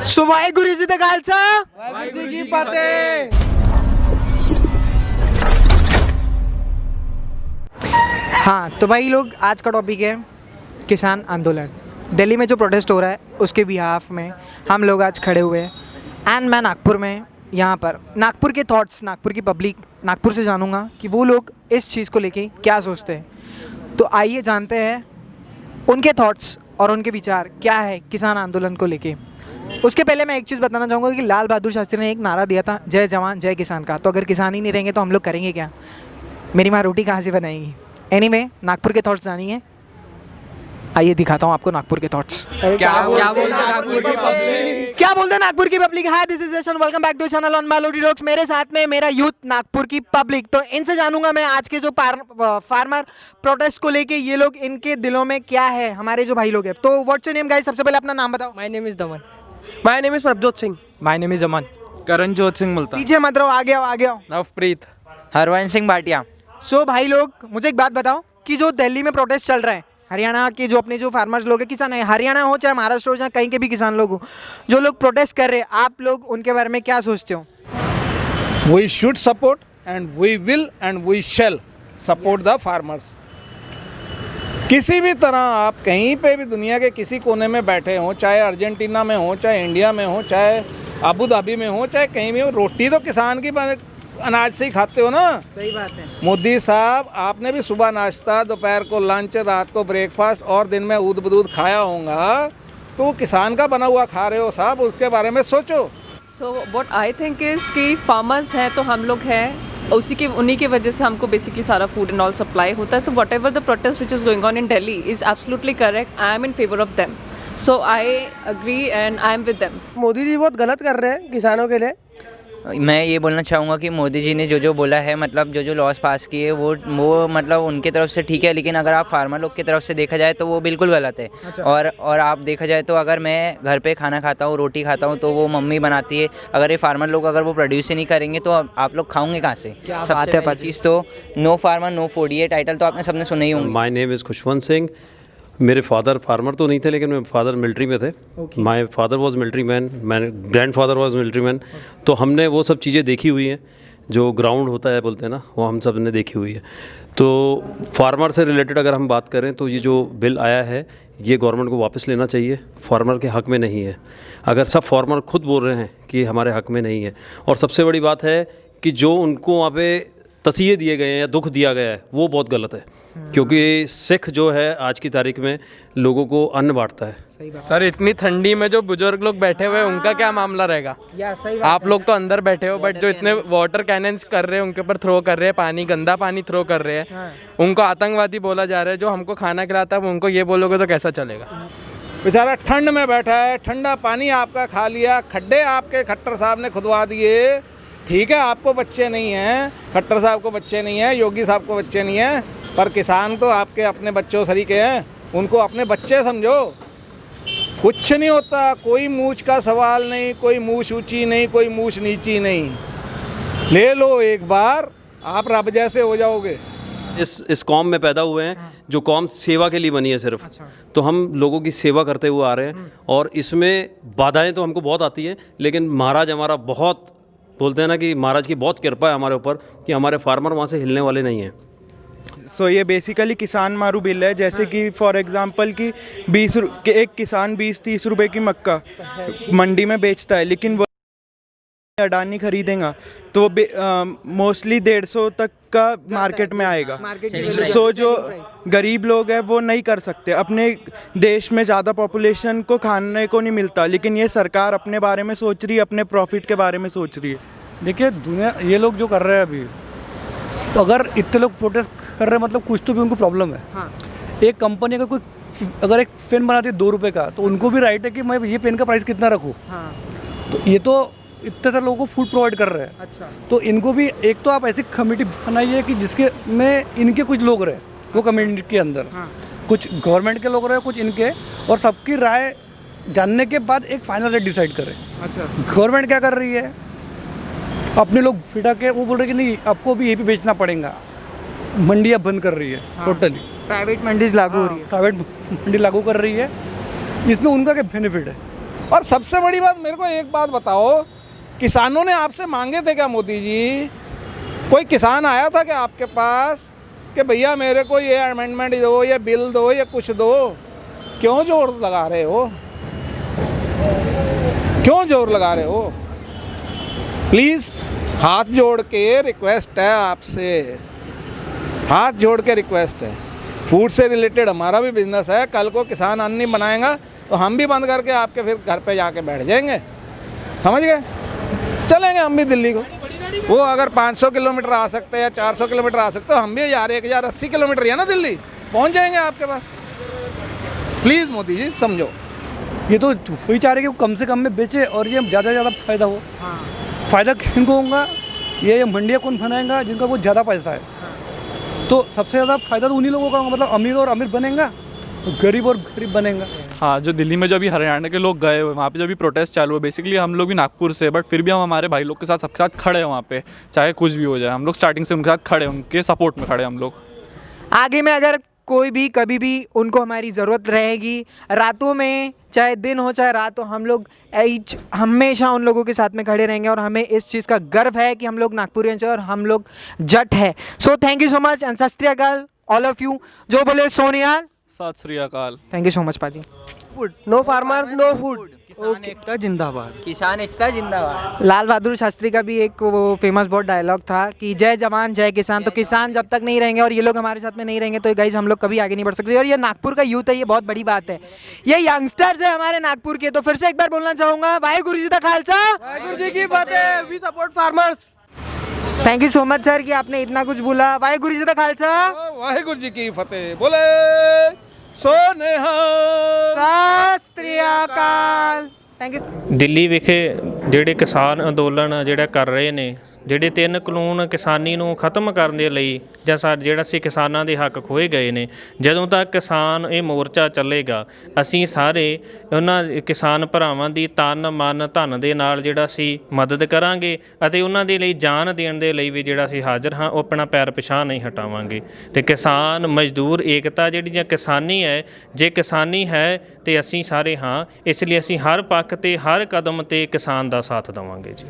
सो वाहेगुरु जी दा खालसा वाहेगुरु जी की फतेह। हाँ तो भाई लोग, आज का टॉपिक है किसान आंदोलन। दिल्ली में जो प्रोटेस्ट हो रहा है उसके बिहाफ में हम लोग आज खड़े हुए हैं। एंड मैं नागपुर में, यहाँ पर नागपुर के थॉट्स, नागपुर की पब्लिक, नागपुर से जानूंगा कि वो लोग इस चीज़ को लेके क्या सोचते हैं। तो आइए जानते हैं उनके थॉट्स और उनके विचार क्या है किसान आंदोलन को लेके। उसके पहले मैं एक चीज़ बताना चाहूँगा कि लाल बहादुर शास्त्री ने एक नारा दिया था, जय जवान जय किसान का। तो अगर किसान ही नहीं रहेंगे तो हम लोग करेंगे क्या? मेरी माँ रोटी कहाँ से बनाएंगी? एनीवे, नागपुर के थॉट्स जानिए। आइए दिखाता हूँ आपको नागपुर के थॉट्स। क्या बोलते हैं नागपुर की पब्लिक? क्या बोलते हैं नागपुर की public? Hi, this is Jashan, welcome back to channel on Melody Rocks. मेरे साथ में मेरा यूथ नागपुर की पब्लिक। तो इनसे जानूंगा मैं आज के जो फार्मर प्रोटेस्ट को लेके ये लोग, इनके दिलों में क्या है, हमारे जो भाई लोग हैं। तो व्हाट्स योर नेम गाइस? सबसे पहले अपना नाम बताओ। My name is Daman. My name is Prabhjot Singh. My name is Aman. Karanjot Singh Multan. पीछे मत रहो, आगे आओ, आगे आओ। नवप्रीत। हरवंश सिंह भाटिया। सो भाई लोग, मुझे एक बात बताओ कि जो दिल्ली में प्रोटेस्ट चल रहा है, हरियाणा के जो अपने जो फार्मर्स लोग हैं, किसान है, हरियाणा हो चाहे महाराष्ट्र हो चाहे कहीं के भी किसान लोग हो, जो लोग प्रोटेस्ट कर रहे हैं, आप लोग उनके बारे में क्या सोचते हो? We should support and we will and we shall support the farmers. किसी भी तरह आप कहीं पे भी दुनिया के किसी कोने में बैठे हों, चाहे अर्जेंटीना में हो, चाहे इंडिया में हो, चाहे अबू धाबी में हो, चाहे कहीं भी हो, रोटी तो किसान की अनाज से ही खाते हो ना। सही बात है। मोदी साहब, आपने भी सुबह नाश्ता, दोपहर को लंच, रात को ब्रेकफास्ट और दिन में ऊद बदूद खाया होगा, तो वो किसान का बना हुआ खा रहे हो साहब, उसके बारे में सोचो। So what I think is कि फार्मर्स हैं तो हम लोग हैं, उन्हीं की वजह से हमको बेसिकली सारा फूड एंड ऑल सप्लाई होता है। तो whatever the protest which is going on in Delhi is absolutely correct. I am in favour of them, so I agree and I am with them. Modi ji बहुत गलत कर रहे हैं किसानों के लिए। मैं ये बोलना चाहूँगा कि मोदी जी ने जो जो बोला है, मतलब जो जो लॉज पास किए, वो मतलब उनके तरफ से ठीक है, लेकिन अगर आप फार्मर लोग की तरफ से देखा जाए तो वो बिल्कुल गलत है। अच्छा। और आप देखा जाए तो अगर मैं घर पे खाना खाता हूँ, रोटी खाता हूँ, तो वो मम्मी बनाती है। अगर ये फार्मर लोग अगर वो प्रोड्यूस ही नहीं करेंगे तो आप लोग खाओगे कहाँ से? बात है पहली चीज़ तो नो फार्मर नो फूड, ये टाइटल तो आपने सबने सुना ही होंगे। My name is Khushwant Singh. मेरे फादर फार्मर तो नहीं थे, लेकिन मेरे फादर मिलिट्री में थे। My father was military man, मैं ग्रैंडफादर वाज मिलिट्री मैन। तो हमने वो सब चीज़ें देखी हुई हैं, जो ग्राउंड होता है बोलते हैं ना, वो हम सब ने देखी हुई है। तो फार्मर से रिलेटेड अगर हम बात करें तो ये जो बिल आया है, ये गवर्नमेंट को वापस लेना चाहिए। फार्मर के हक़ में नहीं है। अगर सब फार्मर खुद बोल रहे हैं कि हमारे हक़ में नहीं है, और सबसे बड़ी बात है कि जो उनको वहाँ पे तसीहे दिए गए हैं या दुख दिया गया है, वो बहुत गलत है। क्योंकि सिख जो है आज की तारीख में लोगों को अन्न बांटता है। सर, इतनी ठंडी में जो बुजुर्ग लोग बैठे हुए हैं, उनका क्या मामला रहेगा? आप लोग तो अंदर बैठे हो, बट जो इतने वाटर कैनन्स कर रहे हैं, उनके ऊपर थ्रो कर रहे हैं पानी, गंदा पानी थ्रो कर रहे हैं, उनको आतंकवादी बोला जा रहा है। जो हमको खाना खिलाता है उनको ये बोलोगे तो कैसा चलेगा? बेचारा ठंड में बैठा है, ठंडा पानी आपका खा लिया, खड्डे आपके खट्टर साहब ने खुदवा दिए। ठीक है, आपको बच्चे नहीं हैं, खट्टर साहब को बच्चे नहीं हैं, योगी साहब को बच्चे नहीं हैं, पर किसान तो आपके अपने बच्चों सरीके हैं, उनको अपने बच्चे समझो। कुछ नहीं होता, कोई मूछ का सवाल नहीं, कोई मूछ ऊंची नहीं, कोई मूछ नीची नहीं। ले लो एक बार, आप रब जैसे हो जाओगे। इस कौम में पैदा हुए हैं, जो कौम सेवा के लिए बनी है सिर्फ। तो हम लोगों की सेवा करते हुए आ रहे हैं, और इसमें बाधाएं तो हमको बहुत आती हैं, लेकिन महाराज हमारा बहुत, बोलते हैं ना कि महाराज की बहुत कृपा है हमारे ऊपर कि हमारे फार्मर वहाँ से हिलने वाले नहीं हैं। सो ये बेसिकली किसान मारू बिल है। जैसे कि फॉर एग्जांपल कि एक किसान 20-30 रुपए की मक्का मंडी में बेचता है, लेकिन वो अडानी खरीदेगा तो मोस्टली 150 तक का मार्केट में आएगा। सो जो गरीब लोग हैं वो नहीं कर सकते। अपने देश में ज़्यादा पॉपुलेशन को खाने को नहीं मिलता, लेकिन ये सरकार अपने बारे में सोच रही है, अपने प्रॉफिट के बारे में सोच रही है। देखिए, दुनिया ये लोग जो कर रहे हैं अभी, तो अगर इतने लोग प्रोटेस्ट कर रहे हैं, मतलब कुछ तो भी उनको प्रॉब्लम है। हाँ। एक कंपनी अगर एक पेन बनाती है 2 रुपये का, तो उनको भी राइट है कि मैं ये पेन का प्राइस कितना रखूँ। हाँ। तो ये तो इतने सारे लोगों को फूड प्रोवाइड कर रहे हैं। अच्छा। तो इनको भी एक तो आप ऐसी कमेटी बनाइए कि जिसके में इनके कुछ लोग रहे, वो कम्युनिटी के अंदर। हाँ। कुछ गवर्नमेंट के लोग रहे, कुछ इनके, और सबकी राय जानने के बाद एक फाइनल रेट डिसाइड करें। अच्छा। गवर्नमेंट क्या कर रही है, अपने लोग फिटा के वो बोल रहे कि नहीं आपको भी यही पे बेचना पड़ेगा, मंडियाँ बंद कर रही है। हाँ। टोटली प्राइवेट मंडीज लागू हो रही है, प्राइवेट मंडी लागू कर रही है। इसमें उनका क्या बेनिफिट है? और सबसे बड़ी बात, मेरे को एक बात बताओ, किसानों ने आपसे मांगे थे क्या मोदी जी? कोई किसान आया था क्या आपके पास कि भैया मेरे को ये अमेंडमेंट दो, ये बिल दो, ये कुछ दो? क्यों जोर लगा रहे हो? क्यों जोर लगा रहे हो? प्लीज़ हाथ जोड़ के रिक्वेस्ट है आपसे, हाथ जोड़ के रिक्वेस्ट है। फूड से रिलेटेड हमारा भी बिजनेस है, कल को किसान अन्न नहीं बनाएगा तो हम भी बंद करके आपके फिर घर पे जाके बैठ जाएंगे, समझ गए? चलेंगे हम भी दिल्ली को। वो अगर 500 किलोमीटर आ सकते हैं या 400 किलोमीटर आ सकते हो, हम भी 1080 किलोमीटर है ना दिल्ली, पहुंच जाएंगे आपके पास। प्लीज़ मोदी जी समझो। ये तो वही चाह रहे कि वो कम से कम में बेचे और ये ज़्यादा से ज़्यादा फ़ायदा हो। फ़ायदा किनको होगा? ये मंडियाँ कौन बनाएगा? जिनका बहुत ज़्यादा पैसा है। तो सबसे ज़्यादा फ़ायदा तो उन्हीं लोगों का होगा, मतलब अमीर और अमीर बनेगा, गरीब और गरीब बनेगा। हाँ, जो दिल्ली में जो अभी हरियाणा के लोग गए हुए वहाँ पे जो भी प्रोटेस्ट चालू है, बेसिकली हम लोग भी नागपुर से, बट फिर भी हम हमारे भाई लोग के साथ सबके साथ खड़े हैं वहाँ पे, चाहे कुछ भी हो जाए। हम लोग स्टार्टिंग से उनके साथ खड़े, उनके सपोर्ट में खड़े हम लोग। आगे में अगर कोई भी कभी भी उनको हमारी ज़रूरत रहेगी, रातों में चाहे दिन हो चाहे रात हो, हम लोग हमेशा उन लोगों के साथ में खड़े रहेंगे और हमें इस चीज़ का गर्व है कि हम लोग नागपुरियंस हैं और हम लोग जट है। So thank you so much and सत श्री अकाल ऑल ऑफ यू। जो बोले Sonia, Sat Sri Akal. Thank you so much पाजी। No farmers no food. किसान एकता जिंदाबाद। किसान एकता जिंदाबाद। लाल बहादुर शास्त्री का भी एक वो फेमस बहुत डायलॉग था कि जय जवान जय किसान। तो किसान जब तक नहीं रहेंगे और ये लोग हमारे साथ में नहीं रहेंगे तो गाइज हम लोग कभी आगे नहीं बढ़ सकते। और ये नागपुर का यूथ है, ये बहुत बड़ी बात है, ये यंगस्टर्स है हमारे नागपुर के। तो फिर से एक बार बोलना चाहूँगा, वाहेगुरु जी का खालसा, वाहेगुरु जी की फतेह। We support farmers. Thank you so much sir कि आपने इतना कुछ बोला। वाहेगुरु जी का खालसा, वाहेगुरु जी की फतेह। बोले सोनिहाल, सत श्री अकाल। Thank you. ਦਿੱਲੀ ਵਿਖੇ ਜਿਹੜੇ ਕਿਸਾਨ ਅੰਦੋਲਨ ਜਿਹੜਾ ਕਰ ਰਹੇ ਨੇ, ਜਿਹੜੇ 3 ਕਾਨੂੰਨ ਕਿਸਾਨੀ ਨੂੰ ਖਤਮ ਕਰਨ ਦੇ ਲਈ ਜਾਂ ਜਿਹੜਾ ਸੀ ਕਿਸਾਨਾਂ ਦੇ ਹੱਕ ਖੋਏ ਗਏ ਨੇ, ਜਦੋਂ ਤੱਕ ਕਿਸਾਨ ਇਹ ਮੋਰਚਾ ਚੱਲੇਗਾ, ਅਸੀਂ ਸਾਰੇ ਉਹਨਾਂ ਕਿਸਾਨ ਭਰਾਵਾਂ ਦੀ ਤਨ ਮਨ ਧਨ ਦੇ ਨਾਲ ਜਿਹੜਾ ਸੀ ਮਦਦ ਕਰਾਂਗੇ ਅਤੇ ਉਹਨਾਂ ਦੇ ਲਈ ਜਾਨ ਦੇਣ ਦੇ ਲਈ ਵੀ ਜਿਹੜਾ ਅਸੀਂ ਹਾਜ਼ਰ ਹਾਂ। ਉਹ ਆਪਣਾ ਪੈਰ ਪਿਛਾਂਹ ਨਹੀਂ ਹਟਾਵਾਂਗੇ। ਤੇ ਕਿਸਾਨ ਮਜ਼ਦੂਰ ਏਕਤਾ ਜਿਹੜੀ ਜਾਂ ਕਿਸਾਨੀ ਹੈ, ਜੇ ਕਿਸਾਨੀ ਹੈ ਤੇ ਅਸੀਂ ਸਾਰੇ ਹਾਂ, ਇਸ ਲਈ ਅਸੀਂ ਹਰ ਪੱਖ ਤੇ ਹਰ ਕਦਮ ਤੇ ਕਿਸਾਨ ਦਾ ਸਾਥ ਦੇਵਾਂਗੇ ਜੀ।